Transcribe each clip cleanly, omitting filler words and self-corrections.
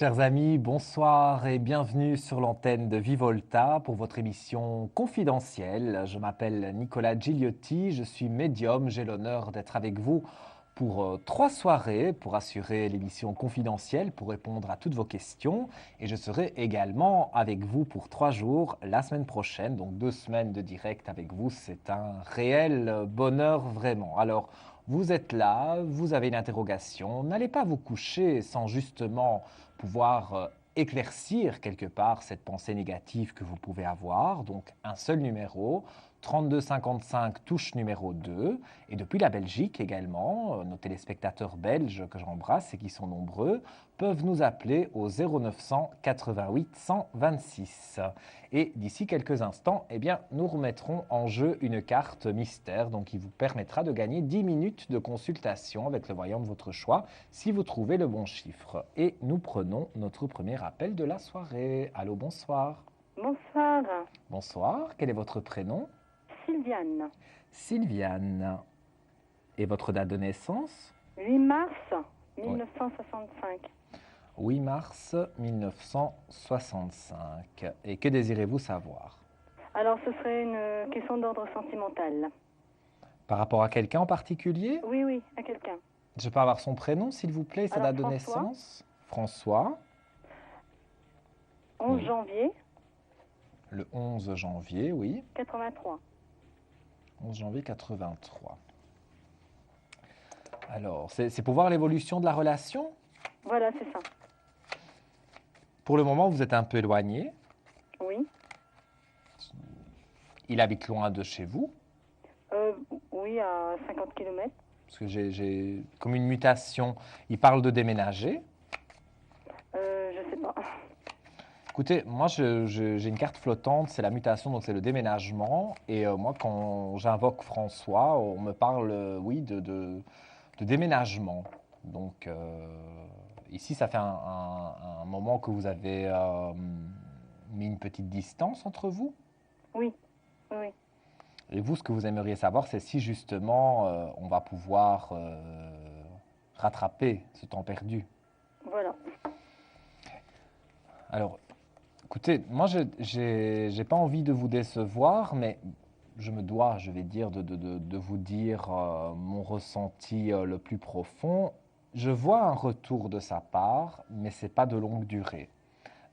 Chers amis, bonsoir et bienvenue sur l'antenne de Vivolta pour votre émission confidentielle. Je m'appelle Nicolas Gigliotti, je suis médium, j'ai l'honneur d'être avec vous pour 3 soirées pour assurer l'émission confidentielle, pour répondre à toutes vos questions. Et je serai également avec vous pour 3 jours la semaine prochaine, donc 2 semaines de direct avec vous. C'est un réel bonheur vraiment. Alors, vous êtes là, vous avez une interrogation, n'allez pas vous coucher sans justement pouvoir éclaircir quelque part cette pensée négative que vous pouvez avoir. Donc un seul numéro, 3255 touche numéro 2. Et depuis la Belgique également, nos téléspectateurs belges que j'embrasse et qui sont nombreux, peuvent nous appeler au 0900 88 126. Et d'ici quelques instants, eh bien, nous remettrons en jeu une carte mystère, donc qui vous permettra de gagner 10 minutes de consultation avec le voyant de votre choix si vous trouvez le bon chiffre. Et nous prenons notre premier appel de la soirée. Allô, bonsoir. Bonsoir, Bonsoir, quel est votre prénom? Sylviane. Sylviane. Et votre date de naissance? 8 mars Oui. 1965. 8 mars 1965. Et que désirez-vous savoir? Alors, ce serait une question d'ordre sentimental. Par rapport à quelqu'un en particulier? Oui, oui, à quelqu'un. Je peux avoir son prénom, s'il vous plaît, sa Alors, date de François. naissance? François. 11 Oui. janvier Le 11 janvier, oui. 83. 11 janvier 83. Alors, c'est pour voir l'évolution de la relation? Voilà, c'est ça. Pour le moment, vous êtes un peu éloigné. Oui. Il habite loin de chez vous, Oui, à 50 km. parce que j'ai comme une mutation. Il parle de déménager. Je sais pas. Écoutez, moi, j'ai une carte flottante, c'est la mutation, donc c'est le déménagement. Et moi, quand j'invoque François, on me parle, oui, de déménagement. Donc, ici, ça fait un moment que vous avez mis une petite distance entre vous. Oui, oui. Et vous, ce que vous aimeriez savoir, c'est si justement on va pouvoir rattraper ce temps perdu. Voilà. Alors, écoutez, moi, j'ai pas envie de vous décevoir, mais je me dois, je vais dire, de vous dire mon ressenti le plus profond. Je vois un retour de sa part, mais c'est pas de longue durée.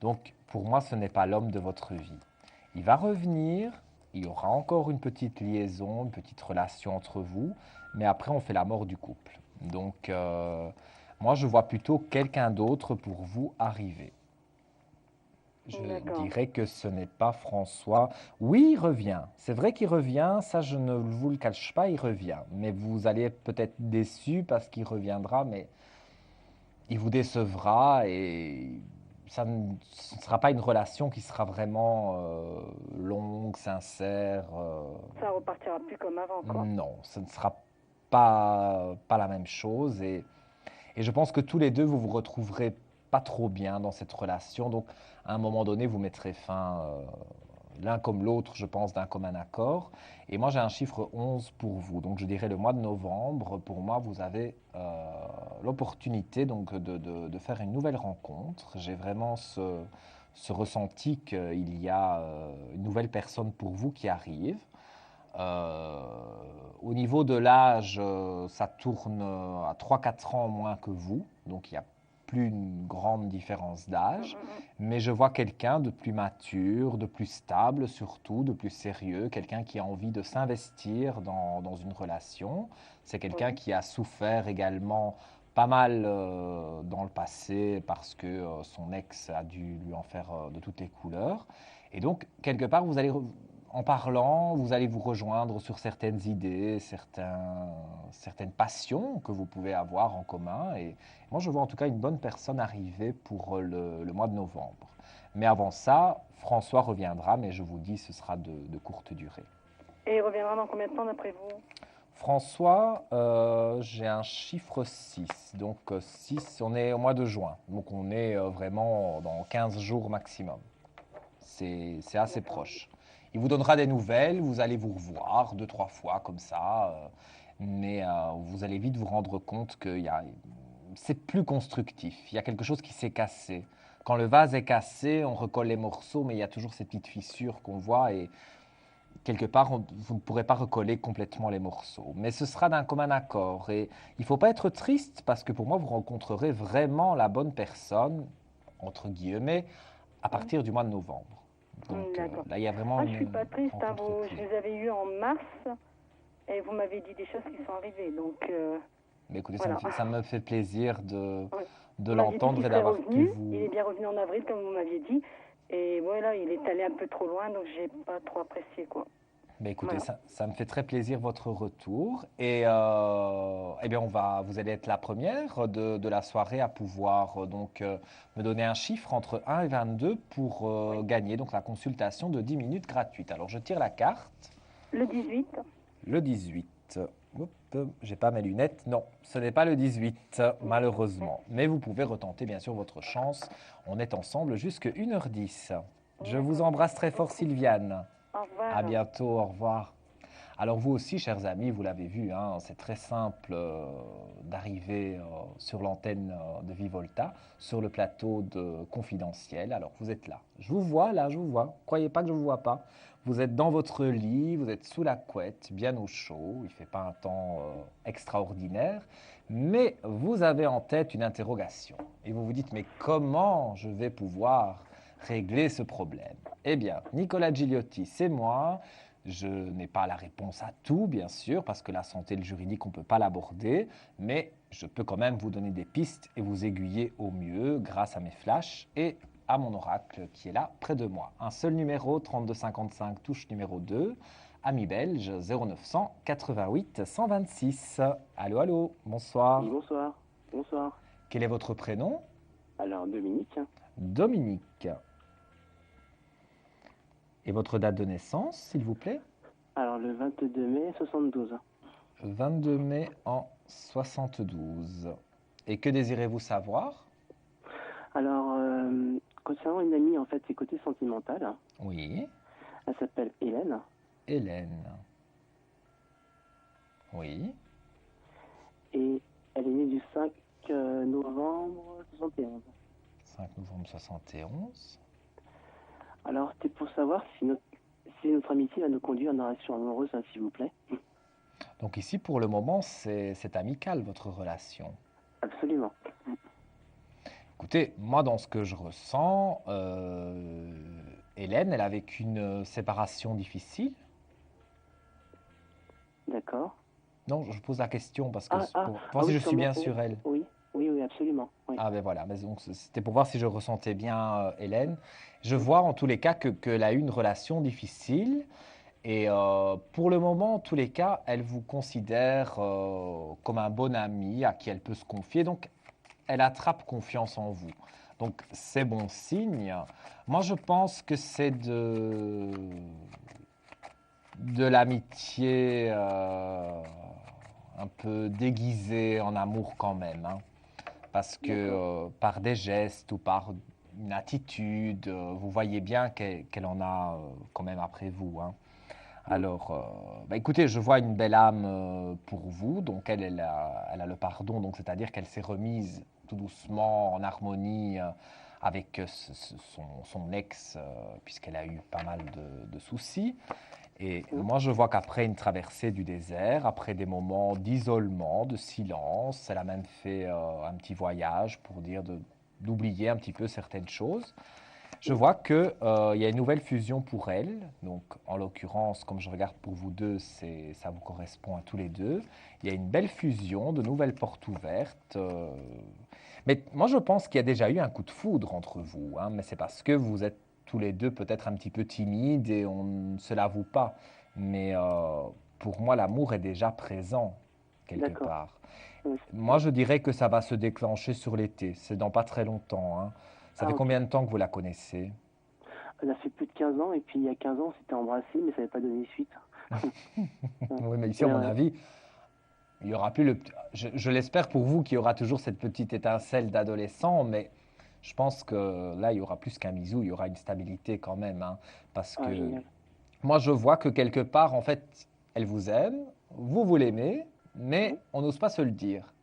Donc, pour moi, ce n'est pas l'homme de votre vie. Il va revenir, il y aura encore une petite liaison, une petite relation entre vous, mais après, on fait la mort du couple. Donc, moi, je vois plutôt quelqu'un d'autre pour vous arriver. Je D'accord. dirais que ce n'est pas François. Oui, il revient. C'est vrai qu'il revient, ça je ne vous le cache pas, il revient. Mais vous allez peut-être déçu parce qu'il reviendra, mais il vous décevra et ce ne sera pas une relation qui sera vraiment longue, sincère. Ça repartira plus comme avant, quoi. Non, ce ne sera pas la même chose. Et je pense que tous les deux, vous vous retrouverez pas trop bien dans cette relation. Donc, à un moment donné, vous mettrez fin l'un comme l'autre, je pense, d'un commun accord. Et moi, j'ai un chiffre 11 pour vous. Donc, je dirais le mois de novembre. Pour moi, vous avez l'opportunité donc de faire une nouvelle rencontre. J'ai vraiment ce ressenti qu'il y a une nouvelle personne pour vous qui arrive. Euh, Au niveau de l'âge, ça tourne à 3 4 ans moins que vous, donc il n'y a plus une grande différence d'âge, mais je vois quelqu'un de plus mature, de plus stable surtout, de plus sérieux, quelqu'un qui a envie de s'investir dans une relation. C'est quelqu'un Oui. qui a souffert également pas mal dans le passé parce que son ex a dû lui en faire de toutes les couleurs. Et donc, quelque part, en parlant, vous allez vous rejoindre sur certaines idées, certaines passions que vous pouvez avoir en commun. Et moi, je vois en tout cas une bonne personne arriver pour le mois de novembre. Mais avant ça, François reviendra, mais je vous dis, ce sera de courte durée. Et il reviendra dans combien de temps d'après vous? François, j'ai un chiffre 6. Donc 6, on est au mois de juin. Donc on est vraiment dans 15 jours maximum. C'est assez D'accord. proche. Il vous donnera des nouvelles, vous allez vous revoir 2 3 fois comme ça, mais vous allez vite vous rendre compte que c'est plus constructif. Il y a quelque chose qui s'est cassé. quand le vase est cassé, on recolle les morceaux, mais il y a toujours ces petites fissures qu'on voit et quelque part, vous ne pourrez pas recoller complètement les morceaux. Mais ce sera d'un commun accord. Et il ne faut pas être triste parce que pour moi, vous rencontrerez vraiment la bonne personne, entre guillemets, à Mm. partir du mois de novembre. Donc D'accord. là, il y a vraiment Ah, je suis une pas triste, hein, rencontre je clé. vous avais eu en mars et vous m'avez dit des choses qui sont arrivées. Donc, Mais écoutez, voilà. ça me fait plaisir Oui. de Vous m'aviez dit l'entendre qu'il et serait d'avoir pu revenu. Il vous... est bien revenu en avril, comme vous m'aviez dit. Et voilà, il est allé un peu trop loin, donc j'ai pas trop apprécié, quoi. Mais écoutez, Voilà. ça me fait très plaisir votre retour. Et eh bien, vous allez être la première de la soirée à pouvoir me donner un chiffre entre 1 et 22 pour Oui. gagner donc la consultation de 10 minutes gratuite. Alors, je tire la carte. Le 18. Le 18. Hop, j'ai pas mes lunettes. Non, ce n'est pas le 18, malheureusement. Mais vous pouvez retenter bien sûr votre chance. On est ensemble jusqu'à 1h10. Je vous embrasse très fort, Sylviane. Au revoir. À bientôt, au revoir. Alors vous aussi, chers amis, vous l'avez vu, hein, c'est très simple d'arriver sur l'antenne de Vivolta, sur le plateau de Confidentiel. Alors vous êtes là. Je vous vois, là, je vous vois. Croyez pas que je ne vous vois pas. Vous êtes dans votre lit, vous êtes sous la couette, bien au chaud. Il ne fait pas un temps extraordinaire. Mais vous avez en tête une interrogation. Et vous vous dites, mais comment je vais pouvoir régler ce problème? Eh bien, Nicolas Gigliotti, c'est moi. Je n'ai pas la réponse à tout, bien sûr, parce que la santé et le juridique, on ne peut pas l'aborder, mais je peux quand même vous donner des pistes et vous aiguiller au mieux grâce à mes flashs et à mon oracle qui est là près de moi. Un seul numéro, 3255, touche numéro 2, ami belge 0900 88 126. Allô, allô, bonsoir. Oui, bonsoir. Bonsoir. Quel est votre prénom? Alors, Dominique, Dominique. Et votre date de naissance, s'il vous plaît? alors le 22 mai 72. 22 mai en 72. Et que désirez-vous savoir? Alors, concernant une amie, en fait, c'est côté sentimental. Oui, Elle s'appelle Hélène. Hélène. Oui, Et elle est née du 5 novembre 71. 5 novembre 71. Alors, c'était pour savoir si notre amitié va nous conduire dans une relation amoureuse, hein, s'il vous plaît. Donc ici, pour le moment, c'est amical, votre relation. Absolument. Écoutez, moi, dans ce que je ressens, Hélène, elle a vécu une séparation difficile. D'accord. Non, je pose la question parce que pour voir ah si oui, je suis sûrement. bien sur elle. Oui, oui, oui, absolument. Oui. Ah ben voilà, mais donc c'était pour voir si je ressentais bien Hélène. Je vois en tous les cas qu'elle a eu une relation difficile et pour le moment, en tous les cas, elle vous considère comme un bon ami à qui elle peut se confier. Donc, elle attrape confiance en vous. Donc, c'est bon signe. Moi, je pense que c'est de l'amitié un peu déguisée en amour quand même, hein. Parce que par des gestes ou par une attitude, vous voyez bien qu'elle en a quand même après vous, hein. Alors, bah écoutez, je vois une belle âme pour vous, donc elle a le pardon, donc c'est-à-dire qu'elle s'est remise tout doucement en harmonie avec son ex, puisqu'elle a eu pas mal de soucis. Et moi, je vois qu'après une traversée du désert, après des moments d'isolement, de silence, elle a même fait un petit voyage pour dire d'oublier un petit peu certaines choses. Je vois qu'il y a une nouvelle fusion pour elle. Donc, en l'occurrence, comme je regarde pour vous deux, ça vous correspond à tous les deux. Il y a une belle fusion, de nouvelles portes ouvertes. Mais moi, je pense qu'il y a déjà eu un coup de foudre entre vous, hein, mais c'est parce que vous êtes tous les deux peut-être un petit peu timides et on ne se l'avoue pas. Mais pour moi, l'amour est déjà présent quelque D'accord. part. Oui. Moi, je dirais que ça va se déclencher sur l'été. C'est dans pas très longtemps, hein. Ça fait ok. combien de temps que vous la connaissez? Elle a fait plus de 15 ans, et puis il y a 15 ans, on s'était embrassé, mais ça n'avait pas donné suite. Oui, mais ici, à mon avis, il y aura plus je l'espère pour vous qu'il y aura toujours cette petite étincelle d'adolescent, mais je pense que là, il y aura plus qu'un bisou, il y aura une stabilité quand même, hein, parce que Génial. moi, je vois que quelque part, en fait, elle vous aime, vous l'aimez, mais Oui. on n'ose pas se le dire.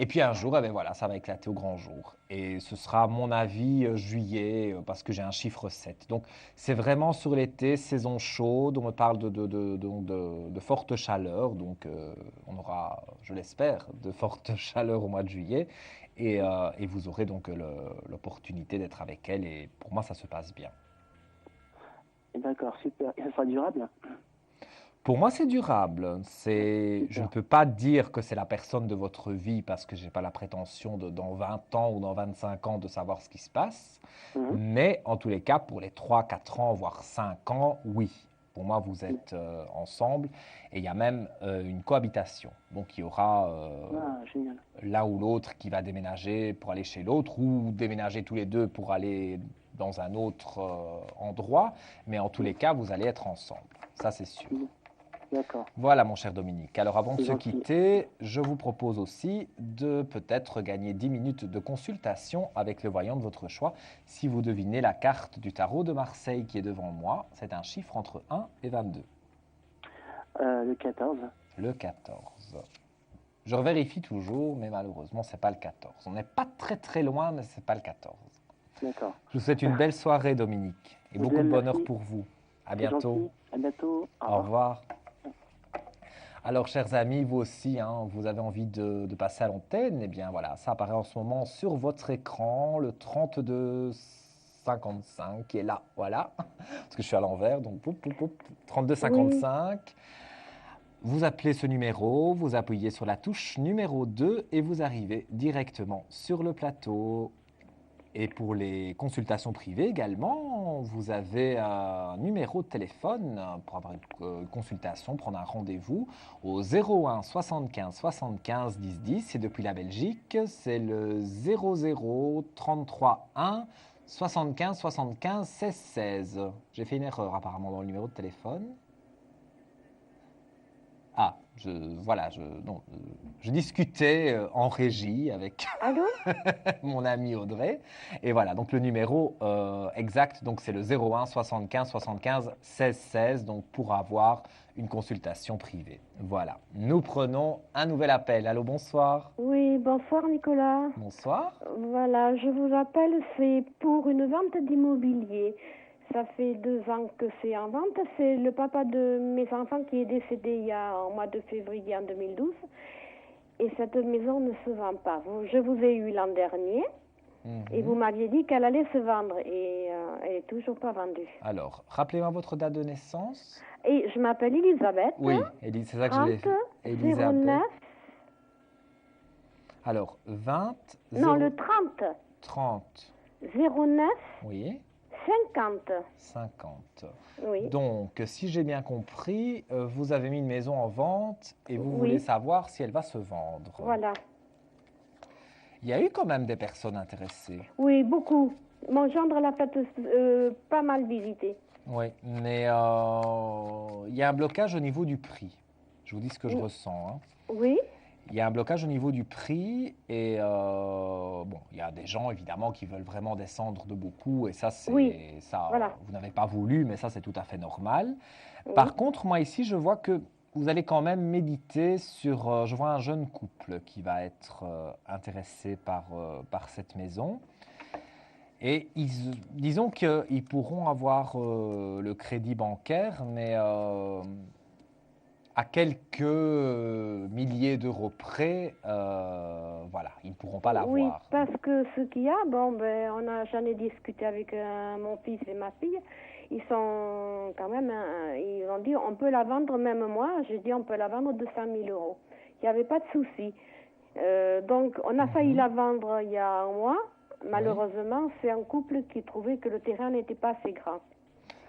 Et puis un jour, eh ben voilà, ça va éclater au grand jour. Et ce sera, à mon avis, juillet, parce que j'ai un chiffre 7. Donc, c'est vraiment sur l'été, saison chaude. On me parle de fortes chaleurs. Donc, on aura, je l'espère, de fortes chaleurs au mois de juillet. Et vous aurez donc l'opportunité d'être avec elle. Et pour moi, ça se passe bien. D'accord, super. Et ça sera durable? Pour moi, c'est durable. Je ne Super. peux pas dire que c'est la personne de votre vie parce que je n'ai pas la prétention dans 20 ans ou dans 25 ans de savoir ce qui se passe. Mhm. Mais en tous les cas, pour les 3, 4 ans, voire 5 ans, oui. Pour moi, vous êtes ensemble et il y a même une cohabitation. Donc, il y aura Ah, génial. l'un ou l'autre qui va déménager pour aller chez l'autre ou déménager tous les deux pour aller dans un autre endroit. Mais en tous Mhm. les cas, vous allez être ensemble. Ça, c'est sûr. Mhm. D'accord, Voilà, mon cher Dominique. Alors, avant de c'est se gentil. quitter, je vous propose aussi de peut-être gagner 10 minutes de consultation avec le voyant de votre choix. Si vous devinez la carte du tarot de Marseille qui est devant moi, c'est un chiffre entre 1 et 22. Le 14. Le 14. Je vérifie toujours, mais malheureusement, ce n'est pas le 14. On n'est pas très très loin, mais ce n'est pas le 14. D'accord. Je vous souhaite une belle soirée, Dominique, et Vous beaucoup de de même, bonheur merci. pour vous. À C'est bientôt. gentil. À bientôt. Au Au revoir. revoir. Alors, chers amis, vous aussi, hein, vous avez envie de passer à l'antenne, eh bien voilà, ça apparaît en ce moment sur votre écran, le 32 55 qui est là, voilà, parce que je suis à l'envers, donc poup, poup, poup, Oui, 32 55. Vous appelez ce numéro, vous appuyez sur la touche numéro 2 et vous arrivez directement sur le plateau. Et pour les consultations privées également, vous avez un numéro de téléphone pour avoir une consultation, prendre un rendez-vous au 01 75 75 10 10. Et depuis la Belgique, c'est le 00 33 1 75 75 16 16. J'ai fait une erreur apparemment dans le numéro de téléphone. Ah, non, je discutais en régie avec allô? mon ami Audrey. Et voilà, donc le numéro exact, donc c'est le 01 75 75 16 16, donc pour avoir une consultation privée. Voilà, nous prenons un nouvel appel. Allô, bonsoir. Oui, bonsoir Nicolas. Bonsoir. Voilà, je vous appelle, c'est pour une vente d'immobilier. Ça fait 2 ans que c'est en vente. C'est le papa de mes enfants qui est décédé il y a au mois de février en 2012. Et cette maison ne se vend pas. Je vous ai eu l'an dernier et vous Mhm. m'aviez dit qu'elle allait se vendre et elle est toujours pas vendue. Alors, rappelez-moi votre date de naissance. Et je m'appelle Elisabeth, Oui, c'est ça que je l'ai 30 fait. Elisabeth. 09, Alors, 20 non 0 le 30 30. 09 Oui, 50. 50. Oui, Donc, si j'ai bien compris, vous avez mis une maison en vente et vous voulez oui, savoir si elle va se vendre. voilà. Il y a eu quand même des personnes intéressées. Oui, beaucoup. Mon gendre l'a fait pas mal visiter. Oui, mais il y a un blocage au niveau du prix. Je vous dis ce que je ressens, hein. Oui, Il y a un blocage au niveau du prix et bon, il y a des gens évidemment qui veulent vraiment descendre de beaucoup et ça, oui, ça, voilà. vous n'avez pas voulu, mais ça, c'est tout à fait normal. Oui, Par contre, moi ici, je vois que vous allez quand même méditer sur, je vois un jeune couple qui va être intéressé par cette maison. Et disons qu'ils pourront avoir le crédit bancaire, mais à quelques milliers d'euros près, voilà, ils ne pourront pas oui, l'avoir. parce que ce qu'il y a, bon, ben, j'en ai discuté avec mon fils et ma fille. Ils sont quand même, ils ont dit, on peut la vendre, même moi, j'ai dit, on peut la vendre 200 000 euros. Il n'y avait pas de souci. Donc, on a failli la vendre il y a un mois. Malheureusement, c'est un couple qui trouvait que le terrain n'était pas assez grand.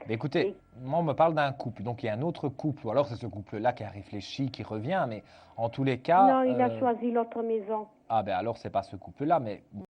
Mais écoutez, Et moi, on me parle d'un couple, donc il y a un autre couple, ou alors c'est ce couple-là qui a réfléchi, qui revient, mais en tous les cas, non, il a choisi l'autre maison. ah ben alors c'est pas ce couple-là, mais